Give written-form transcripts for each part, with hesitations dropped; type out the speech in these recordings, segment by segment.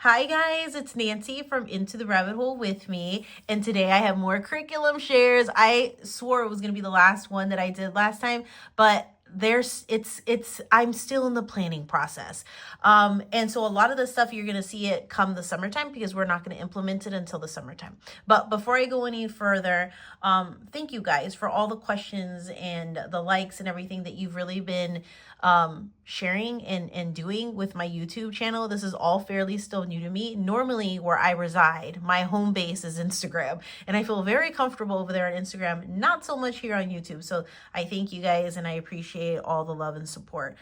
Hi guys, it's Nancy from Into the Rabbit Hole with me, and today I have more curriculum shares. I swore it was going to be the last one that I did last time, but I'm still in the planning process. And so a lot of the stuff you're going to see it come the summertime because we're not going to implement it until the summertime. But before I go any further, thank you guys for all the questions and the likes and everything that you've really been sharing and doing with my YouTube channel. This is all fairly still new to me. Normally where I reside, my home base is Instagram, and I feel very comfortable over there on Instagram, not so much here on YouTube. So I thank you guys and I appreciate all the love and support.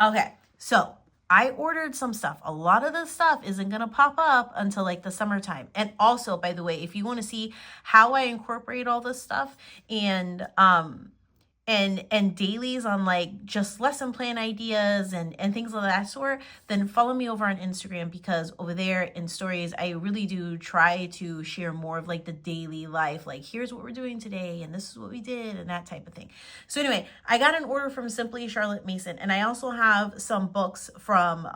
Okay, so I ordered some stuff. A lot of this stuff isn't going to pop up until like the summertime. And also, by the way, if you want to see how I incorporate all this stuff and dailies on like just lesson plan ideas and things of that sort, then follow me over on Instagram, because over there in stories I really do try to share more of like the daily life, like here's what we're doing today and this is what we did and that type of thing. So anyway, I got an order from Simply Charlotte Mason, and I also have some books from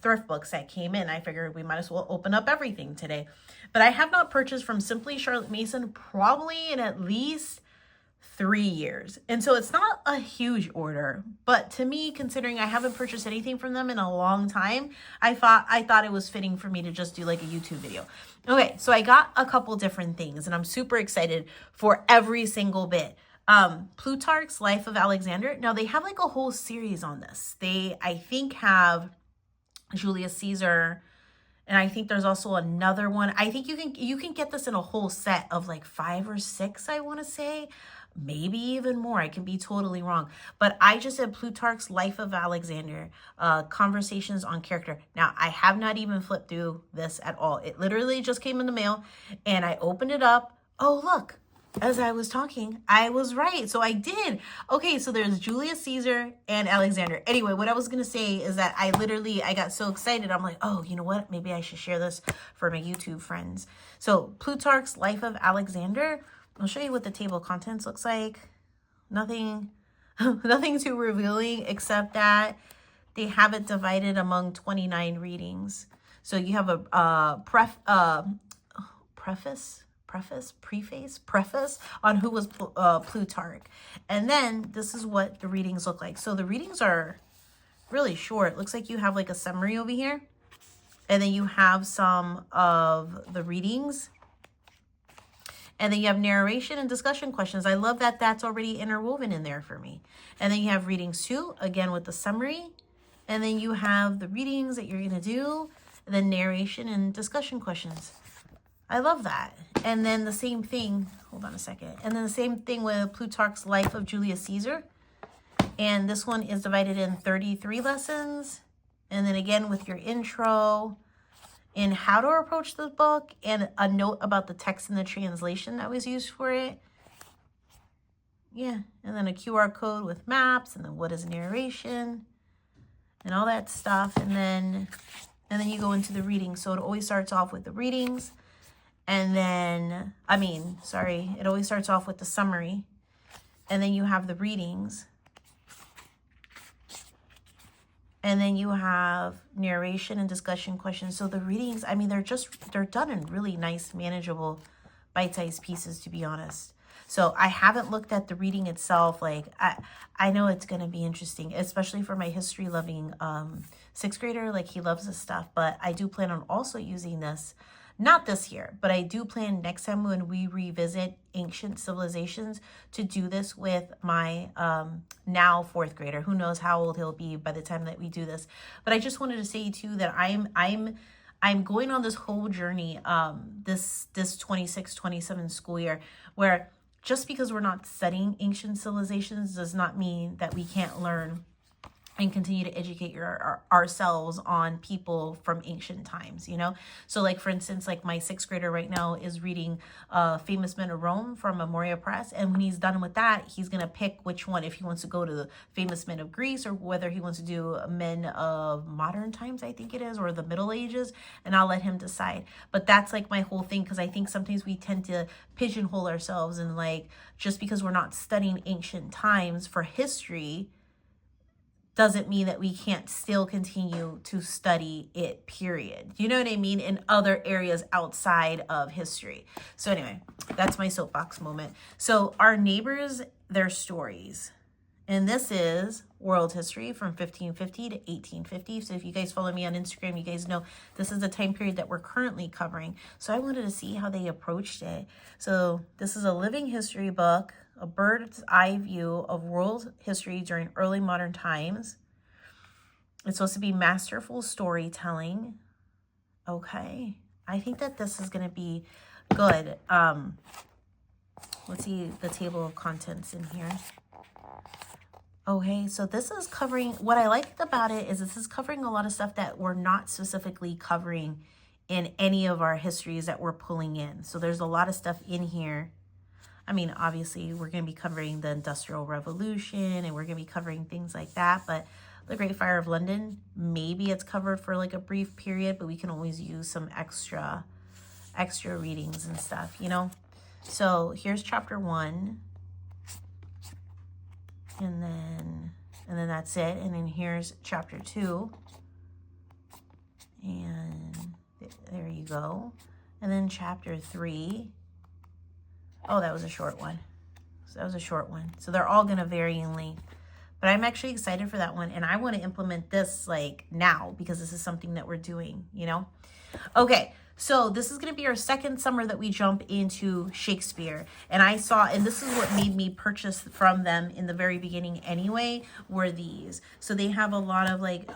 Thrift Books that came in. I figured we might as well open up everything today. But I have not purchased from Simply Charlotte Mason probably in at least 3 years. And so it's not a huge order, but to me, considering I haven't purchased anything from them in a long time, I thought it was fitting for me to just do like a YouTube video. Okay, so I got a couple different things and I'm super excited for every single bit. Plutarch's Life of Alexander. Now they have like a whole series on this. They, I think, have Julius Caesar, and I think there's also another one. I think you can get this in a whole set of like 5 or 6, I want to say. Maybe even more. I can be totally wrong. But I just said Plutarch's Life of Alexander, Conversations on Character. Now, I have not even flipped through this at all. It literally just came in the mail and I opened it up. Oh, look. As I was talking, I was right. So I did. Okay, so there's Julius Caesar and Alexander. Anyway, what I was going to say is that I got so excited. I'm like, oh, you know what? Maybe I should share this for my YouTube friends. So Plutarch's Life of Alexander. I'll show you what the table of contents looks like. Nothing too revealing, except that they have it divided among 29 readings. So you have a preface on who was Plutarch. And then this is what the readings look like. So the readings are really short. It looks like you have like a summary over here. And then you have some of the readings. And then you have narration and discussion questions. I love that that's already interwoven in there for me. And then you have readings too, again with the summary. And then you have the readings that you're going to do, and then narration and discussion questions. I love that. And then the same thing, hold on a second. And then the same thing with Plutarch's Life of Julius Caesar. And this one is divided in 33 lessons. And then again with your intro and how to approach the book, and a note about the text and the translation that was used for it. Yeah, and then a QR code with maps, and then what is narration, and all that stuff. And then you go into the readings. So it always starts off with the readings. And then, it always starts off with the summary. And then you have the readings. And then you have narration and discussion questions. So the readings, they're done in really nice, manageable, bite-sized pieces, to be honest. So I haven't looked at the reading itself. Like, I know it's going to be interesting, especially for my history-loving 6th grader. Like, he loves this stuff. But I do plan on also using this, not this year, but I do plan next time when we revisit ancient civilizations to do this with my now 4th grader. Who knows how old he'll be by the time that we do this. But I just wanted to say too that I'm going on this whole journey this 26-27 school year, where just because we're not studying ancient civilizations does not mean that we can't learn and continue to educate ourselves on people from ancient times, you know? So like, for instance, like my 6th grader right now is reading Famous Men of Rome from Memoria Press. And when he's done with that, he's going to pick which one, if he wants to go to the Famous Men of Greece, or whether he wants to do Men of Modern Times, I think it is, or the Middle Ages. And I'll let him decide. But that's like my whole thing, because I think sometimes we tend to pigeonhole ourselves, and like, just because we're not studying ancient times for history doesn't mean that we can't still continue to study it, period. You know what I mean? In other areas outside of history. So anyway, that's my soapbox moment. So our neighbors, their stories. And this is world history from 1550 to 1850. So if you guys follow me on Instagram, you guys know this is the time period that we're currently covering. So I wanted to see how they approached it. So this is a living history book, a bird's eye view of world history during early modern times. It's supposed to be masterful storytelling. Okay. I think that this is going to be good. Let's see the table of contents in here. Okay, so this is covering, what I liked about it is this is covering a lot of stuff that we're not specifically covering in any of our histories that we're pulling in. So there's a lot of stuff in here. I mean, obviously, we're going to be covering the Industrial Revolution and we're going to be covering things like that. But the Great Fire of London, maybe it's covered for like a brief period, but we can always use some extra readings and stuff, you know? So here's chapter 1. And then that's it. And then here's chapter 2. And there you go. And then chapter 3. Oh, that was a short one. So that was a short one. So they're all going to vary in length. But I'm actually excited for that one. And I want to implement this like now because this is something that we're doing, you know? Okay. So this is going to be our second summer that we jump into Shakespeare. And I saw, and this is what made me purchase from them in the very beginning anyway, were these. So they have a lot of like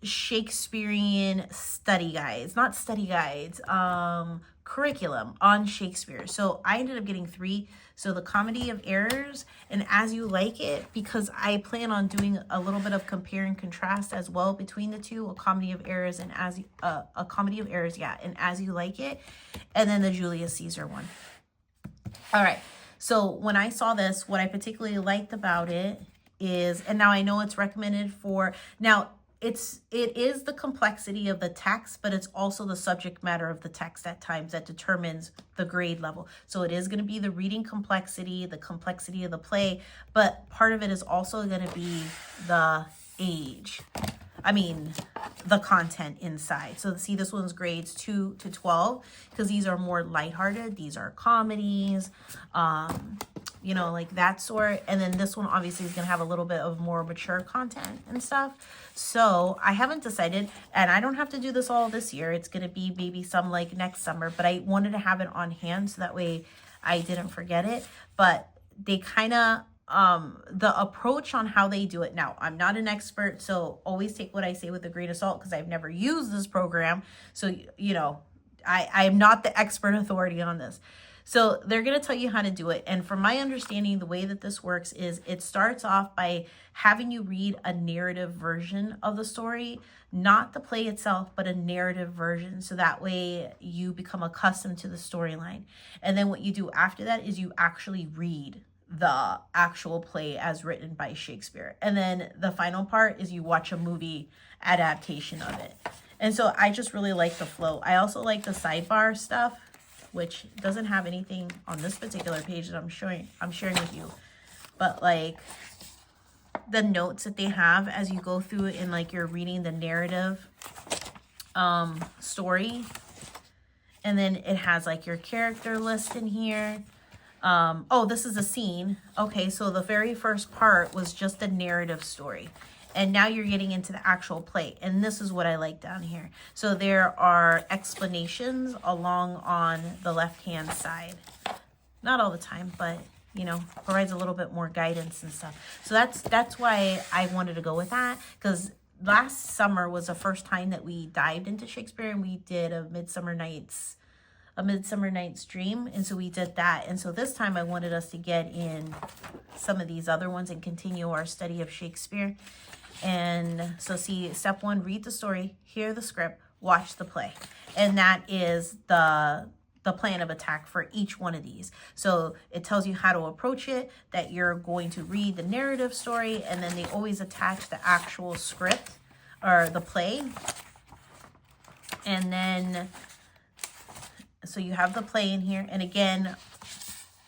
Shakespearean study guides, not study guides, curriculum on Shakespeare. So I ended up getting 3. So the Comedy of Errors and As You Like It, because I plan on doing a little bit of compare and contrast as well between the two, a Comedy of Errors and a Comedy of Errors, yeah, and As You Like It, and then the Julius Caesar one. All right. So when I saw this, what I particularly liked about it is, and now I know it's recommended for, now it is the complexity of the text, but it's also the subject matter of the text at times that determines the grade level. So it is going to be the reading complexity, the complexity of the play, but part of it is also going to be the age. I mean, the content inside. So see, this one's grades 2 to 12 because these are more lighthearted. These are comedies, you know, like that sort. And then this one obviously is going to have a little bit of more mature content and stuff. So I haven't decided, and I don't have to do this all this year. It's going to be maybe some like next summer, but I wanted to have it on hand so that way I didn't forget it. But they kind of, the approach on how they do it. Now, I'm not an expert, so always take what I say with a grain of salt because I've never used this program. So, you know, I'm not the expert authority on this. So they're going to tell you how to do it. And from my understanding, the way that this works is it starts off by having you read a narrative version of the story, not the play itself, but a narrative version. So that way you become accustomed to the storyline. And then what you do after that is you actually read the actual play as written by Shakespeare. And then the final part is you watch a movie adaptation of it. And so I just really like the flow. I also like the sidebar stuff, which doesn't have anything on this particular page that I'm sharing with you. But like the notes that they have as you go through it and like you're reading the narrative story. And then it has like your character list in here. Oh, this is a scene. Okay, so the very first part was just a narrative story. And now you're getting into the actual play. And this is what I like down here. So there are explanations along on the left-hand side. Not all the time, but, you know, provides a little bit more guidance and stuff. So that's why I wanted to go with that. Because last summer was the first time that we dived into Shakespeare and we did a Midsummer Night's Dream, and so we did that. And so this time I wanted us to get in some of these other ones and continue our study of Shakespeare. And so see, step 1, read the story, hear the script, watch the play. And that is the plan of attack for each one of these. So it tells you how to approach it, that you're going to read the narrative story, and then they always attach the actual script or the play. And then so you have the play in here. And again,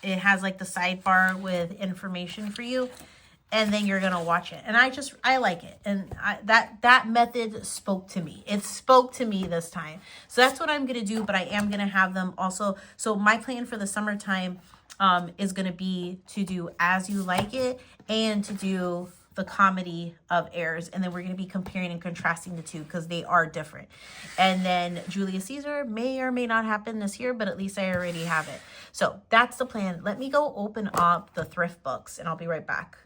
it has like the sidebar with information for you. and then you're gonna watch it. And I like it, and that method spoke to me. It spoke to me this time. So that's what I'm gonna do. But I am gonna have them also. So my plan for the summertime is gonna be to do As You Like It and to do the Comedy of Errors, and then we're going to be comparing and contrasting the two because they are different. And then Julius Caesar may or may not happen this year, but at least I already have it. So that's the plan. Let me go open up the Thrift Books and I'll be right back.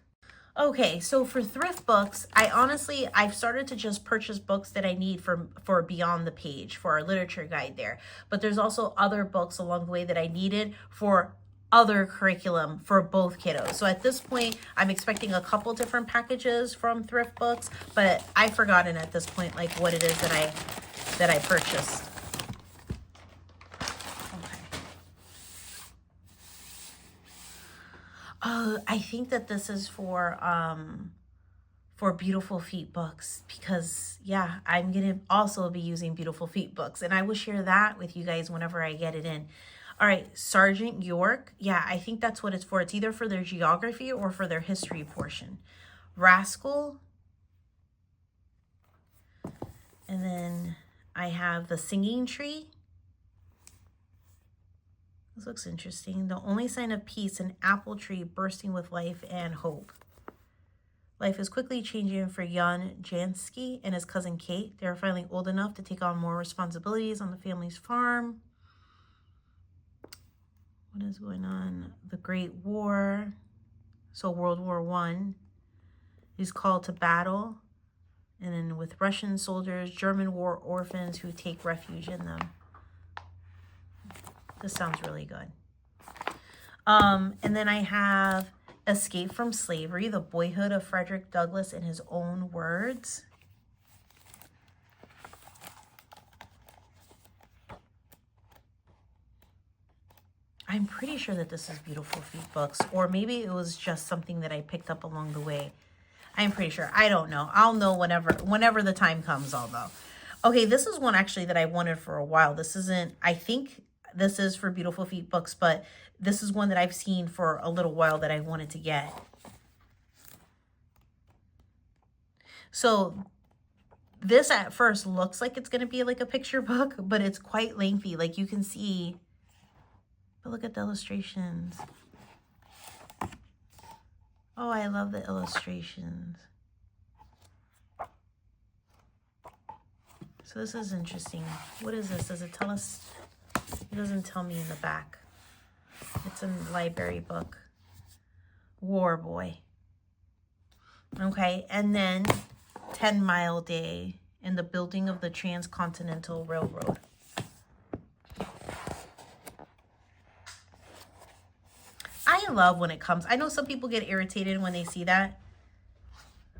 Okay, so for Thrift Books, I've started to just purchase books that I need for Beyond the Page, for our literature guide there. But there's also other books along the way that I needed for other curriculum for both kiddos. So at this point, I'm expecting a couple different packages from Thrift Books, but I've forgotten at this point like what it is that I purchased. Okay. I think that this is for Beautiful Feet books, because yeah, I'm gonna also be using Beautiful Feet books, and I will share that with you guys whenever I get it in. All right, Sergeant York. Yeah, I think that's what it's for. It's either for their geography or for their history portion. Rascal. And then I have The Singing Tree. This looks interesting. The Only Sign of Peace, an apple tree bursting with life and hope. Life is quickly changing for Jan Jansky and his cousin Kate. They are finally old enough to take on more responsibilities on the family's farm. What is going on? The Great War. So World War I. He's called to battle. And then with Russian soldiers, German war orphans who take refuge in them. This sounds really good. And then I have Escape from Slavery, The Boyhood of Frederick Douglass in His Own Words. I'm pretty sure that this is Beautiful Feet books, or maybe it was just something that I picked up along the way. I'm pretty sure. I don't know. I'll know whenever the time comes, I'll know. Okay, this is one actually that I wanted for a while. This isn't, I think this is for Beautiful Feet books, but this is one that I've seen for a little while that I wanted to get. So this at first looks like it's going to be like a picture book, but it's quite lengthy. Like you can see, but look at the illustrations. Oh, I love the illustrations. So this is interesting. What is this? Does it tell us? It doesn't tell me in the back. It's a library book. War Boy. Okay, and then 10 Mile Day and the Building of the Transcontinental Railroad. I love when it comes. I know some people get irritated when they see that,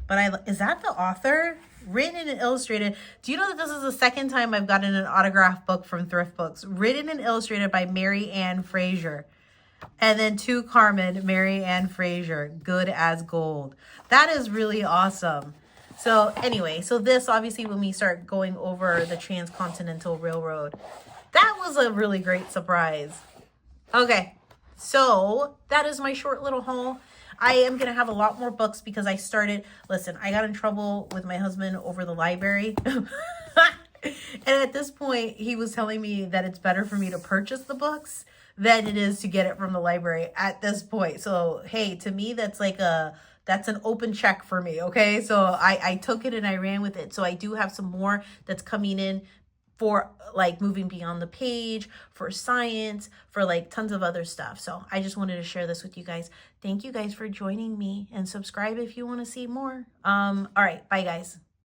but is that the author? Written and illustrated. Do you know that this is the second time I've gotten an autographed book from Thrift Books? Written and illustrated by Mary Ann Fraser. And then to Carmen, Mary Ann Fraser. Good as gold. That is really awesome. So anyway, so this obviously when we start going over the Transcontinental Railroad, that was a really great surprise. Okay. So that is my short little haul. I am going to have a lot more books because I got in trouble with my husband over the library. And at this point, he was telling me that it's better for me to purchase the books than it is to get it from the library at this point. So, hey, to me, that's an open check for me. Okay. So I took it and I ran with it. So I do have some more that's coming in for like Moving Beyond the Page, for science, for like tons of other stuff. So I just wanted to share this with you guys. Thank you guys for joining me, and subscribe if you want to see more. All right. Bye guys.